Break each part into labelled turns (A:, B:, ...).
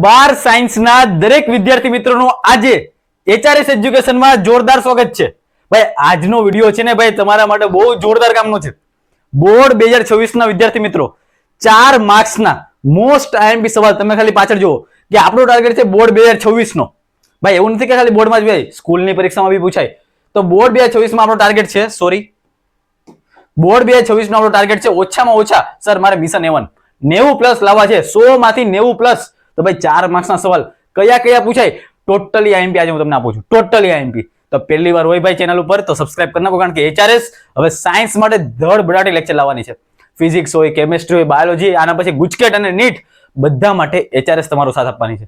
A: 12 સાયન્સના દરેક વિદ્યાર્થી મિત્રોનું આજે એચઆરએસ એજ્યુકેશનમાં જોરદાર સ્વાગત છે. ભાઈ આજનો વિડીયો છે ને ભાઈ તમારા માટે બહુ જોરદાર કામનો છે. બોર્ડ 2026 ના વિદ્યાર્થી મિત્રો 4 માર્ક્સના મોસ્ટ આઈએમપી સવાલ તમે ખાલી પાછળ જુઓ કે આપણો ટાર્ગેટ છે બોર્ડ 2026 નો. ભાઈ એવું નથી કે ખાલી બોર્ડમાં જ ભાઈ સ્કૂલની પરીક્ષામાં બી પૂછાય. તો બોર્ડ 2026 માં આપણો ટાર્ગેટ છે બોર્ડ 2026 નો આપણો ટાર્ગેટ છે ઓછામાં ઓછા સર મારે મિશન 90 પ્લસ લાવવા છે. 100 માંથી 90 પ્લસ. તો ભાઈ 4 માર્ક્સના સવાલ કયા કયા પૂછાય ટોટલી આઈએમપી આજે હું તમને આપું છું. Totally IMP. તો પહેલી વાર હોય ભાઈ ચેનલ ઉપર તો સબસ્ક્રાઇબ કરી નાખો, કારણ કે એચઆરએસ હવે સાયન્સ માટે ધડબડાટી લેક્ચર લાવવાની છે. ફિઝિક્સ હોય, કેમેસ્ટ્રી હોય, બાયોલોજી, આના પછી ગુજકેટ અને નીટ બધા માટે એચઆરએસ તમારો સાથ આપવાની છે.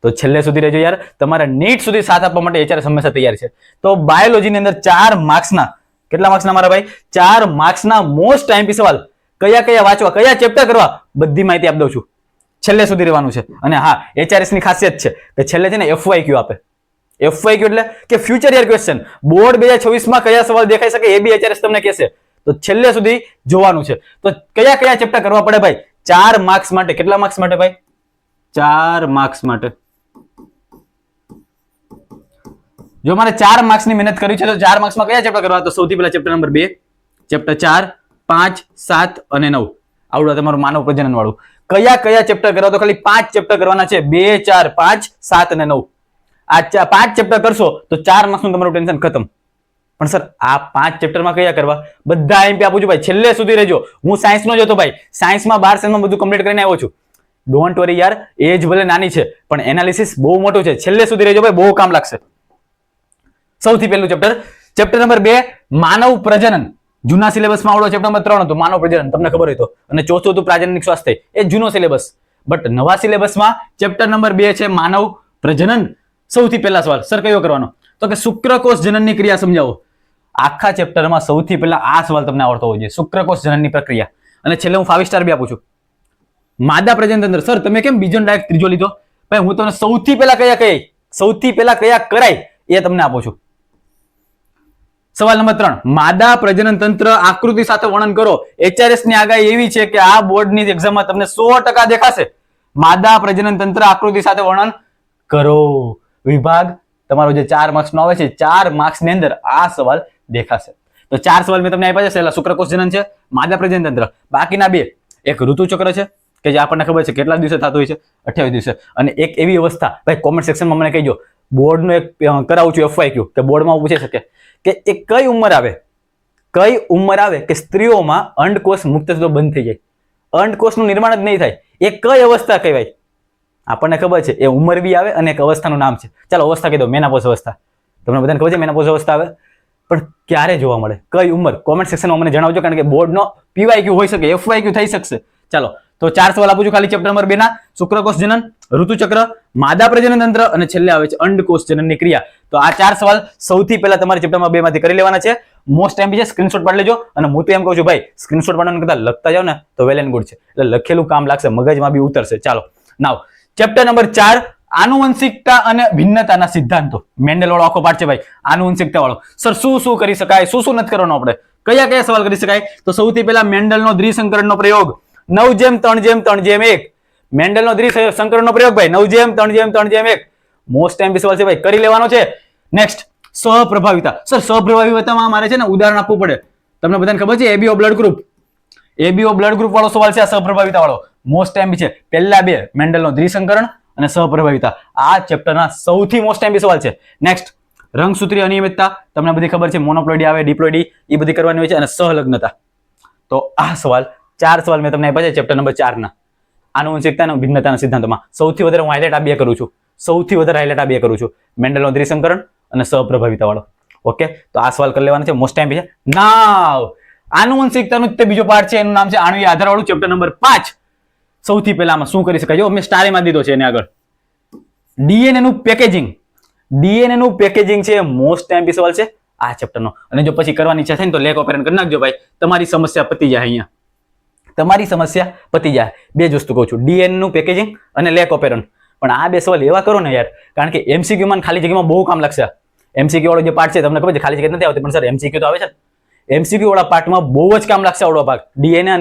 A: તો છેલ્લે સુધી રહેજો યાર. તમારા નીટ સુધી સાથ આપવા માટે એચઆરએસ હંમેશા તૈયાર છે. તો બાયોલોજીની અંદર 4 માર્ક્સના કેટલા માર્ક્સના મારા ભાઈ 4 માર્ક્સના મોસ્ટ આઈએમપી સવાલ કયા કયા વાંચવા, કયા ચેપ્ટર કરવા, બધી માહિતી આપી દઉં છું. છેલ્લે સુધી રહેવાનું છે. અને હા, એચઆરએસ ની ખાસિયત છે કે છેલ્લે છે ને એફવાયક્યુ આપે. એફવાયક્યુ એટલે કે ફ્યુચર યર ક્વેશ્ચન. બોર્ડ 2026 માં કયા સવાલ દેખાઈ શકે એ બી એચઆરએસ તમને કહેશે. તો છેલ્લે સુધી જોવાનું છે. તો કયા કયા ચેપ્ટર કરવા પડે ભાઈ 4 માર્ક્સ માટે? કેટલા માર્ક્સ માટે ભાઈ? 4 માર્ક્સ માટે. જો મારે 4 માર્ક્સની મહેનત કરવી છે તો 4 માર્ક્સમાં કયા ચેપ્ટર કરવા? તો સૌથી પહેલા ચેપ્ટર નંબર 2, ચેપ્ટર 4, 5, 7 અને 9. આવડું તમારું માનવ પ્રજનન વાળું. કયા કયા ચેપ્ટર કરવા? તો ખાલી 5 ચેપ્ટર કરવાના છે. 2, 4, 5, 7 અને 9. આ 5 ચેપ્ટર કરશો તો 4 માર્ક્સનું તમારું ટેન્શન ખતમ. પણ સર આ 5 ચેપ્ટરમાં કયા કરવા? બધા આઈએમપી આપું છું ભાઈ. છેલ્લે સુધી રહેજો. હું સાયન્સનો જ હતો ભાઈ. સાયન્સમાં 12 સેમમાં બધું કમ્પ્લીટ કરીને આવ્યો છું. ડોન્ટ વરી યાર, એજ ભલે નાની છે પણ એનાલિસિસ બહુ મોટું છે. છેલ્લે સુધી રહેજો ભાઈ, બહુ કામ લાગશે. સૌથી પહેલું ચેપ્ટર નંબર 2 માનવ પ્રજનન. જૂના સિલેબસમાં આવડો ચેપ્ટર નંબર 3 હતું માનવ પ્રજનન, તમને ખબર હોય તો. અને ચોથું હતું પ્રાજનનિક સ્વાસ્થ્ય, એ જૂનો સિલેબસ. બટ નવા સિલેબસમાં ચેપ્ટર નંબર 2 છે માનવ પ્રજનન. સૌથી પહેલા સવાલ સર કયો કરવાનો? તો કે શુક્રકોષ જનનની ક્રિયા સમજાવો. આખા ચેપ્ટરમાં સૌથી પહેલા આ સવાલ તમને આવડતો હોય છે, શુક્રકોષ જનનની પ્રક્રિયા. અને છેલ્લે હું 5 સ્ટાર બી આપું છું. માદા પ્રજનન તંત્ર. સર તમે કેમ બીજો ડાયરેક્ટ ત્રીજો લીધો? ભાઈ હું તમને સૌથી પહેલા કયા કરાય એ તમને આપું છું. સવાલ નંબર 3 માદા પ્રજનન તંત્ર આકૃતિ સાથે વર્ણન કરો. એચઆરએસ ની આગાહી એવી છે કે આ બોર્ડની એક્ઝામમાં તમને 100% દેખાશે. માદા પ્રજનન તંત્ર આકૃતિ સાથે વર્ણન કરો. વિભાગ તમારો જે 4 માર્ક્સ નો આવે છે, 4 માર્ક્સ ની અંદર આ સવાલ દેખાશે. તો 4 સવાલ મેં તમને આપ્યા છે. પહેલા શુક્રકોષ જનન છે, માદા પ્રજનન તંત્ર. બાકીના 2 એક ઋતુચક્ર છે કે જે આપણને ખબર છે કેટલા દિવસે થતું હોય છે, 28 દિવસે. અને એક એવી અવસ્થા ભાઈ કોમેન્ટ સેક્શનમાં મને કહીજો. બોર્ડનો એક કરાવું છું એફવાયક્યુ કે બોર્ડમાં પૂછી શકે કે એ કઈ ઉંમર આવે કે સ્ત્રીઓમાં અંડકોષ મુક્તત્વ બંધ થઈ જાય, અંડકોષનું નિર્માણ જ નહીં થાય, એ કઈ અવસ્થા કહેવાય? આપણને ખબર છે એ ઉંમર બી આવે અને એક અવસ્થાનું નામ છે. ચાલો અવસ્થા કહી દો, મેનાપોઝ અવસ્થા. તમને બધાને ખબર છે મેનાપોઝ અવસ્થા આવે, પણ ક્યારે જોવા મળે, કઈ ઉંમર? કોમેન્ટ સેક્શનમાં મને જણાવજો, કારણ કે બોર્ડનો પીવાયક્યુ હોઈ શકે, એફવાયક્યુ થઈ શકશે. ચાલો તો 4 સવાલ આપું છું ખાલી ચેપ્ટર નંબર 2 ના. શુક્રકોષ જનન, ઋતુચક્ર, માદા પ્રજનન તંત્ર અને છેલ્લે આવે છે અંડકોષ જનનની ક્રિયા. તો આ 4 સવાલ સૌથી પહેલા તમારે ચેપ્ટરમાં 2 માંથી કરી લેવાના છે. મોસ્ટ એમપી છે, સ્ક્રીનશોટ પાડી લેજો. અને હું તો એમ કહું છું ભાઈ સ્ક્રીનશોટ પાડવાનું કરતા લખતા જાવ ને તો વેલ એન્ડ ગુડ છે. એટલે લખેલું કામ લાગશે, મગજમાં બી ઉતરશે. ચાલો નાવ ચેપ્ટર નંબર 4 આનુવંશિકતા અને ભિન્નતાના સિદ્ધાંતો. મેન્ડેલ વાળો આખો પાઠ છે ભાઈ, આનુવંશિકતા વાળો. સર શું કરી શકાય, શું નથી કરવાનું આપણે, કયા કયા સવાલ કરી શકાય? તો સૌથી પહેલા મેન્ડલનો દ્વિસંકરણનો પ્રયોગ 9:3:3:1. મેન્ડલનો દ્વિસંકરણનો પ્રયોગ ભાઈ 9:3:3:1. મોસ્ટ એમપી સવાલ છે ભાઈ, કરી લેવાનો છે. નેક્સ્ટ સહપ્રભાવિતા. સર સહપ્રભાવિતામાં મારે છે ને ઉદાહરણ આપવું પડે. તમને બધાને ખબર છે એબીઓ બ્લડ ગ્રુપ વાળો સવાલ છે આ સહપ્રભાવિતા વાળો. મોસ્ટ એમપી છે. પહેલા 2 મેન્ડલનો દ્વિસંકરણ અને સહપ્રભાવિતા. આ ચેપ્ટરના સૌથી મોસ્ટ એમપી સવાલ છે. નેક્સ્ટ રંગસૂત્રીય અનિયમિતતા. તમને બધી ખબર છે, મોનોપ્લોઇડી આવે, ડિપ્લોઇડી, એ બધી કરવાની હોય છે. અને સહલગ્નતા. તો આ સવાલ 4 સવાલ મેં તમને આપ્યા છે ચેપ્ટર નંબર 4 ના આનુવંશિકતા અને ભિન્નતાના સિદ્ધાંતોમાં. સૌથી વધારે હું હાઇલાઇટ આ 2 કરું છું. મેન્ડલનો દ્વિસંકરણ અને સહપ્રભાવિતા વાળો. ઓકે, તો આ સવાલ કરી લેવાના છે, મોસ્ટ ટાઈમ છે. નાવ આનુવંશિકતાનો તે બીજો પાર્ટ છે, એનું નામ છે આણ્વીય આધાર વાળું, ચેપ્ટર નંબર 5. સૌથી પહેલા આમાં શું કરી શકાય? જો મેં સ્ટારમાં દીધો છે એને આગળ. ડીએનએ નું પેકેજિંગ છે, મોસ્ટ ટાઈમ સવાલ છે આ ચેપ્ટરનો. અને જો પછી કરવાની ઈચ્છા થાય ને તો લેક ઓપરેશન કરી નાખજો ભાઈ, તમારી સમસ્યા પતી જાય. અહીંયા તમારી સમસ્યા પતી જાય. 2 જ વસ્તુ કહું છું, ડીએનએ નું પેકેજિંગ અને લેક ઓપેરન. પણ આ 2 સવાલ એવા કરો ને યાર, કારણ કે એમસીક્યુ માં ખાલી જગ્યામાં બહુ કામ લાગશે. એમસીક્યુ વાળો જે પાર્ટ છે તમને ખબર છે ખાલી જગ્યા નથી આવતી, પણ સર એમસીક્યુ તો આવે છે. એમસીક્યુ વાળા પાર્ટમાં બહુ જ કામ લાગશે આવડો ભાગ, ડીએનએ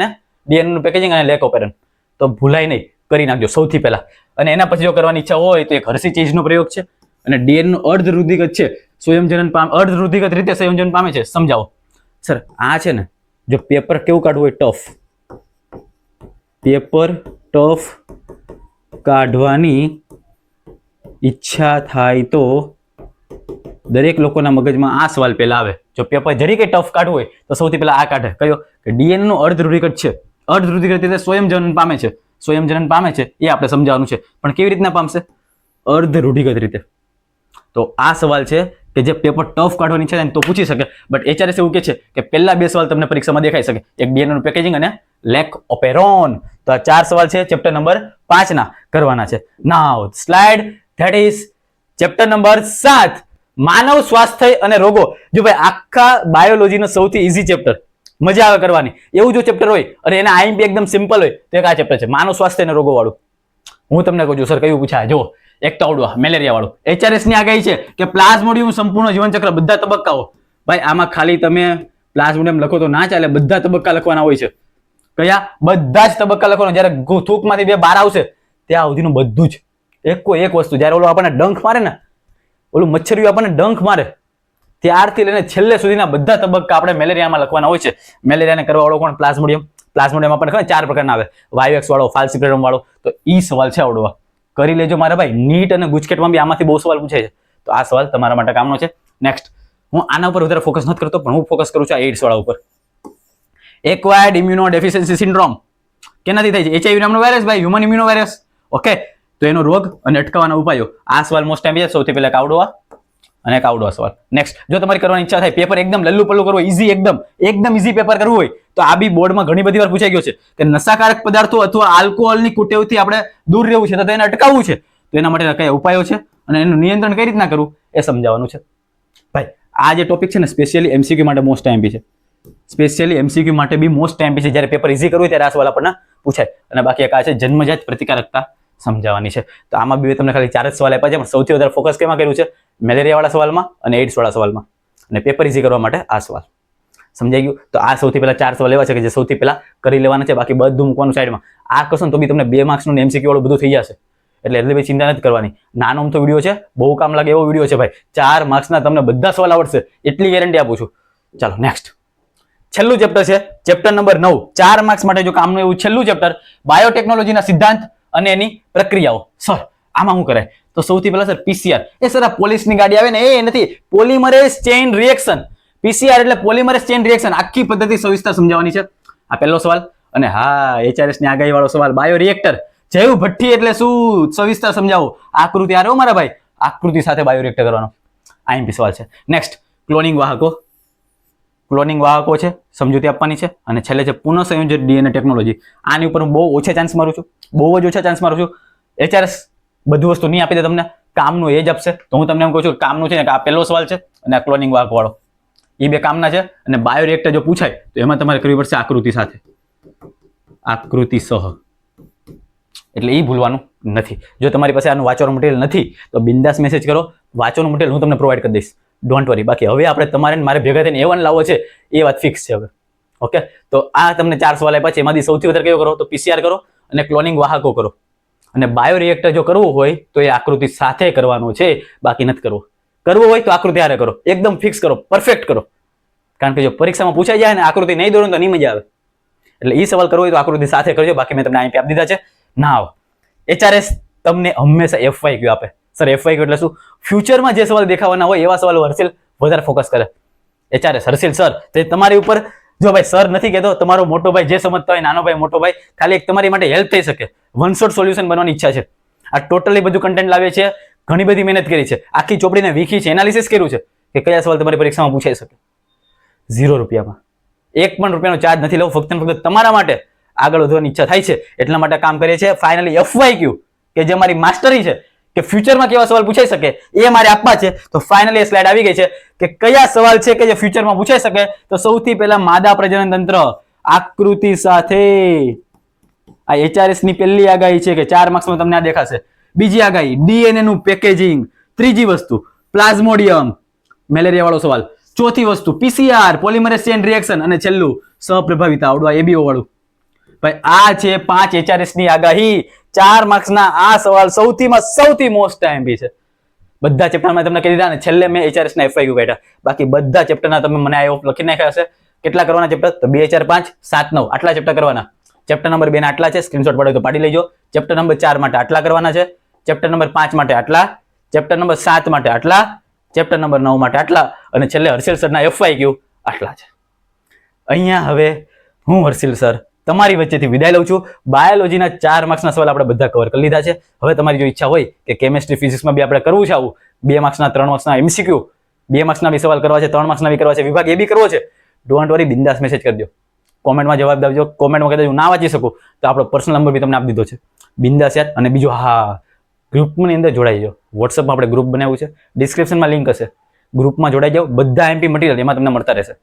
A: નું પેકેજિંગ અને લેક ઓપેરન. તો ભૂલાય નહીં, કરી નાખજો. સૌથી પહેલા અને એના પછી જો કરવાની ઈચ્છા હોય તો એક હર્ષી ચેઝનો પ્રયોગ છે અને ડીએનએ નું અર્ધરુધિગત છે અર્ધરુધિગત રીતે સંયોજન પામે છે. સમજાવો સર. આ છે ને જો પેપર કેવું કાઢવું હોય ટફ, પેપર ટફ કાઢવાની ઈચ્છા થાય તો દરેક લોકોના મગજમાં આ સવાલ પહેલા આવે. જો પેપર જરી કઈ ટફ કાઢવું હોય તો સૌથી પહેલા આ કાઢે. કયો? કે ડીએનએ નું અર્ધરુધિગત છે, અર્ધરુધિગત રીતે સ્વયંજનન પામે છે. સ્વયંજનન પામે છે એ આપણે સમજાવવાનું છે, પણ કેવી રીતના પામશે? અર્ધરુધિગત રીતે. તો આ સવાલ છે કે જે પેપર ટફ કાઢવાની છે તો પૂછી શકે, બટ HRS એવું કે છે કે પહેલા બે સવાલ તમને પરીક્ષામાં દેખાઈ શકે, એક ડીએનએ નું પેકેજિંગ અને લેક ઓપેરોન. તો આ 4 સવાલ છે ચેપ્ટર નંબર 5 ના કરવાના છે. Now slide that is chapter number 7, માનવ સ્વાસ્થ્ય અને રોગો. જો ભાઈ આખા બાયોલોજીનો સૌથી ઈઝી ચેપ્ટર, મજા આવે કરવાની એવું જો ચેપ્ટર હોય અને એના IMP એકદમ સિમ્પલ હોય તો એક આ ચેપ્ટર છે, માનવ સ્વાસ્થ્ય અને રોગો વાળું. હું તમને કહું છું સર કયું પૂછાય. જો એક તો આવડવા મેલેરિયા વાળું. HRS ની આગાહી છે કે પ્લાઝ્મોડિયમ સંપૂર્ણ જીવનચક્ર બધા તબક્કાઓ. ભાઈ આમાં ખાલી તમે પ્લાઝ્મોડિયમ લખો તો ના ચાલે, બધા તબક્કા લખવાના હોય છે. કયા? બધા જ તબક્કા લખવાના. જ્યારે થૂકમાંથી બે બહાર આવશે ત્યાં સુધીનું બધું જ એક વસ્તુ. જ્યારે ઓલો આપણને ડંખ મારે ને, ઓલું મચ્છરિયું આપણને ડંખ મારે ત્યારથી લઈને છેલ્લે સુધીના બધા તબક્કા આપણે મેલેરિયામાં લખવાના હોય છે. મેલેરિયાને કરવા વાળો કોણ? પ્લાઝ્મોડિયમ. પ્લાઝ્મોડિયમ આપણને ખબર 4 પ્રકારના આવે, વાયુએક્સ વાળો, ફાલ્સિફેરમ વાળો. તો ઈ સવાલ છે આવડવા, કરી લેજો મારા ભાઈ. નીટ અને ગુજકેટમાં બી આમાંથી બહુ સવાલ પૂછાય છે, તો આ સવાલ તમારા માટે કામનો છે. નેક્સ્ટ, હું આના ઉપર વધારે ફોકસ નથી કરતો, પણ હું ફોકસ કરું છું આ એઇડ્સ વાળા ઉપર. એક્વાયર્ડ ઇમ્યુનો ડેફિશિયન્સી સિન્ડ્રોમ કેનાથી થાય છે? HIV નામનો વાયરસ ભાઈ, હ્યુમન ઇમ્યુનો વાયરસ. ઓકે, તો એનો રોગ અને અટકાવવાના ઉપાયો. આ સવાલ મોસ્ટ ટાઈમ છે. સૌથી પહેલા કાવડવા અને કાવડવા સવાલ. નેક્સ્ટ, જો તમારી કરવાની ઈચ્છા થાય પેપર એકદમ લલ્લુ પલ્લુ કરવું, ઈઝી એકદમ ઈઝી પેપર કરવું હોય તો આ બી બોર્ડમાં ઘણી બધી વાર પૂછાઈ ગયો છે કે નશાકારક પદાર્થો અથવા આલ્કોહોલની કુટેવથી આપણે દૂર રહેવું છે તો એને અટકાવવું છે, તો એના માટે કયા ઉપાયો છે અને એનું નિયંત્રણ કઈ રીતના કરવું એ સમજાવવાનું છે. ભાઈ આ જે ટોપિક છે ને સ્પેશિયલી MCQ માટે મોસ્ટ ટાઈમ છે. સ્પેશિયલી MCQ માટે બી મોસ્ટ ટાઈમ છે. જ્યારે પેપર ઈઝી કરવું ત્યારે આ સવાલ આપણને પૂછાય. અને બાકી એક આ છે જન્મજાત પ્રતિકારકતા સમજાવવાની છે. તો આમાં બી તમને ખાલી 4 જ સવાલ આપ્યા છે, પણ સૌથી વધારે ફોકસ કેમાં કર્યું છે? મેલેરિયા વાળા સવાલમાં અને એઇડ્સ વાળા સવાલમાં. અને પેપર ઈઝી કરવા માટે આ સવાલ. સમજાઈ ગયું? તો આ સૌથી પહેલા 4 સવાલ એવા છે કે જે સૌથી પહેલા કરી લેવાના છે, બાકી બધું મૂકવાનું સાઈડમાં. આ કરશો તો બી તમને 2 માર્ક્સનું MCQ વાળું બધું થઈ જશે, એટલે બી ચિંતા નથી કરવાની. નાનો અમથો વિડીયો છે, બહુ કામ લાગે એવો વિડીયો છે ભાઈ. 4 માર્ક્સના તમને બધા સવાલ આવડશે એટલી ગેરંટી આપું છું. ચાલો નેક્સ્ટ, છેલ્લું ચેપ્ટર છે ચેપ્ટર નંબર 9. 4 માર્ક્સ માટે જો કામનું એવું છેલ્લું ચેપ્ટર, બાયોટેકનોલોજીના સિદ્ધાંત અને એની પ્રક્રિયાઓ. સર આમાં શું કરાય? તો સૌથી પહેલા સર PCR. એ સર આ પોલીસની ગાડી આવે ને એ નથી, પોલિમરેઝ ચેઇન રિએક્શન. PCR એટલે પોલિમરેઝ ચેઇન રિએક્શન. આખી પદ્ધતિ સવિસ્તર સમજાવવાની છે. આ પહેલો સવાલ. અને હા HRS ની આગાહી વાળો સવાલ, બાયો રિએક્ટર જૈવ ભઠ્ઠી એટલે શું સવિસ્તર સમજાવો. આકૃતિ આ રહ્યો મારા ભાઈ, આકૃતિ સાથે બાયો રિએક્ટર કરવાનો IMP સવાલ છે. નેક્સ્ટ, ક્લોનિંગ વાહકો. ક્લોનિંગ વાહકો છે, સમજૂતી આપવાની છે. અને છેલ્લે છે પુનઃસંયોજિત DNA ટેકનોલોજી. આની ઉપર હું બહુ ઓછા ચાન્સ મારું છું, બહુ જ ઓછા ચાન્સ મારું છું. HRS બધું વસ્તુ નહીં આપી દે તમને, કામનું એ જ આપશે. તો હું તમને એમ કહું છું કામનું છે ને કે આ પહેલો સવાલ છે અને આ ક્લોનિંગ વાહક વાળો, એ બે કામના છે. અને બાયો રિએક્ટર જો પૂછાય તો એમાં તમારે કરવી પડશે આકૃતિ સાથે, આકૃતિ સહ. એટલે એ ભૂલવાનું નથી. જો તમારી પાસે આનું વાંચવાનું મટીરિયલ નથી તો બિંદાસ મેસેજ કરો, વાંચવાનું મટીરિયલ હું તમને પ્રોવાઈડ કરી દઈશ, ડોન્ટ વરી. બાકી હવે આપણે તમારે મારે ભેગા થઈને A1 લાવવો છે એ વાત ફિક્સ છે હવે. ઓકે, તો આ તમને 4 સવાલ આપ્યા છે, એમાંથી સૌથી વધારે કયો કરો? તો PCR કરો અને ક્લોનિંગ વાહકો કરો. અને બાયો રિએક્ટર જો કરવું હોય તો એ આકૃતિ સાથે કરવાનું છે, બાકી નથી કરવું. કરવું હોય તો આકૃતિ હારે કરો, એકદમ ફિક્સ કરો, પરફેક્ટ કરો. કારણ કે જો પરીક્ષામાં પૂછાઈ જાય ને આકૃતિ નહીં દોરો તો નહીં મજા આવે. એટલે એ સવાલ કરવો હોય તો આકૃતિ સાથે કરજો. બાકી મેં તમને IMP આપી દીધા છે. નાવ HRS તમને હંમેશા FYQ આપે. સર FYQ એટલે શું? ફ્યુચરમાં જે સવાલ દેખાવાના હોય એવા સવાલ હર્ષિલ વધારે ફોકસ કરે. HRS હર્ષિલ સર તે તમારી ઉપર, જો ભાઈ સર નથી કહેતો, તમારો મોટો ભાઈ જે સમજતો હોય, નાનો ભાઈ મોટો ભાઈ, ખાલી એક તમારી માટે હેલ્પ થઈ શકે, વન શોટ સોલ્યુશન બનવાની ઈચ્છા છે. આ ટોટલી બધું કન્ટેન્ટ લાવે છે, ઘણી બધી મહેનત કરી છે, આખી ચોપડીને વીખી છે, એનાલિસિસ કર્યું છે કે કયા સવાલ તમારી પરીક્ષામાં પૂછાઈ શકે. 0 રૂપિયામાં 1 પણ રૂપિયાનો ચાર્જ નથી લેવો, ફક્ત ને ફક્ત તમારા માટે આગળ વધવાની ઈચ્છા થાય છે એટલા માટે કામ કરીએ છીએ. ફાઇનલી FYQ કે જે મારી માસ્ટરી છે કે ફ્યુચરમાં કેવા સવાલ પૂછાઈ શકે એ મારે આપવા છે. તો ફાઇનલી એ સ્લાઇડ આવી ગઈ છે કે કયા સવાલ છે કે જે ફ્યુચરમાં પૂછાઈ શકે. તો સૌથી પહેલા માદા પ્રજનન તંત્ર આકૃતિ સાથે. આ HRS ની પહેલી આગાહી છે કે 4 માર્ક્સમાં તમને આ દેખાશે. બીજી આગાહી DNA નું પેકેજિંગ. ત્રીજી વસ્તુ પ્લાઝ્મોડિયમ, મેલેરિયા વાળો સવાલ. ચોથી વસ્તુ PCR, પોલિમરેઝ ચેઇન રિએક્શન. અને છેલ્લું સહપ્રભાવિતા, આવડવા ABO વાળું. ભાઈ આ છે 5 HRS ની આગાહી. 4 માર્ક્સના આ સવાલ સૌથી મોસ્ટ IMP છે. બધા ચેપ્ટરમાં તમને કહી દીધા ને છેલ્લે મેં HRS ના FAQ કાઢ્યા. બાકી બધા ચેપ્ટરના તમે મને આઈ હોપ લખી નાખ્યા હશે. કેટલા કરવાના ચેપ્ટર? તો 2 4 5 7 9 આટલા ચેપ્ટર કરવાના. ચેપ્ટર નંબર 2 ના આટલા છે, સ્ક્રીનશોટ પાડો તો પાડી લેજો. ચેપ્ટર નંબર 4 માટે આટલા કરવાના છે, ચેપ્ટર નંબર 5 માટે આટલા, ચેપ્ટર નંબર 7 માટે આટલા, ચેપ્ટર નંબર 9 માટે આટલા અને છેલ્લે હર્ષિલ સરના FAQ આટલા છે. અહીંયા હવે હું હર્ષિલ સર તમારી વચ્ચેથી વિદાય લઉં છું. બાયોલોજીના 4 માર્ક્સના સવાલ આપણે બધા કવર કરી લીધા છે. હવે તમારી જો ઈચ્છા હોય કે કેમેસ્ટ્રી ફિઝિક્સમાં બી આપણે કરવું છે આવું 2 માર્ક્સના 3 માર્ક્સના MCQ 2 માર્ક્સના બી સવાલ કરવા છે, 3 માર્ક્સના બી કરવા છે, વિભાગ એ બી કરવો છે, ડોન્ટ વરી, બિંદાસ મેસેજ કરજો. કોમેન્ટમાં જવાબ આપજો. કોમેન્ટમાં કદાચ હું ના વાંચી શકું તો આપણો પર્સનલ નંબર બી તમને આપી દીધો છે. બિંદાસ યાર. અને બીજું હા, ગ્રુપની અંદર જોડાઈ જાઓ. વોટ્સઅપમાં આપણે ગ્રુપ બનાવ્યું છે, ડિસ્ક્રિપ્શનમાં લિંક હશે. ગ્રુપમાં જોડાઈ જાઓ. બધા MP મટીરિયલ એમાં તમને મળતા રહેશે.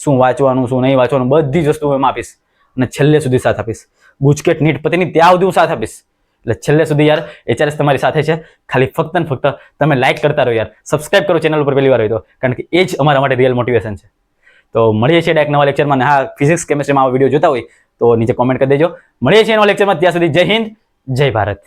A: શું વાંચવાનું, શું નહીં વાંચવાનું, બધી જ વસ્તુ એમાં આપીશ અને છેલ્લે સુધી સાથ આપીશ. ગુજકેટ નીટ પતિની ત્યાં સુધી હું સાથ આપીશ. એટલે છેલ્લે સુધી યાર HRS તમારી સાથે છે. ખાલી ફક્ત ને ફક્ત તમે લાઈક કરતા રહો યાર, સબસ્ક્રાઇબ કરો ચેનલ ઉપર પહેલી વાર હોય તો, કારણ કે એ જ અમારા માટે રિયલ મોટિવેશન છે. તો મળીએ છીએ ડાયરેક્ટ નવા લેક્ચરમાં. હા, ફિઝિક્સ કેમેસ્ટ્રીમાં આ વિડીયો જોતા હોય તો નીચે કોમેન્ટ કરી દેજો. મળીએ છીએ નવા લેક્ચરમાં. ત્યાં સુધી જય હિન્દ, જય ભારત.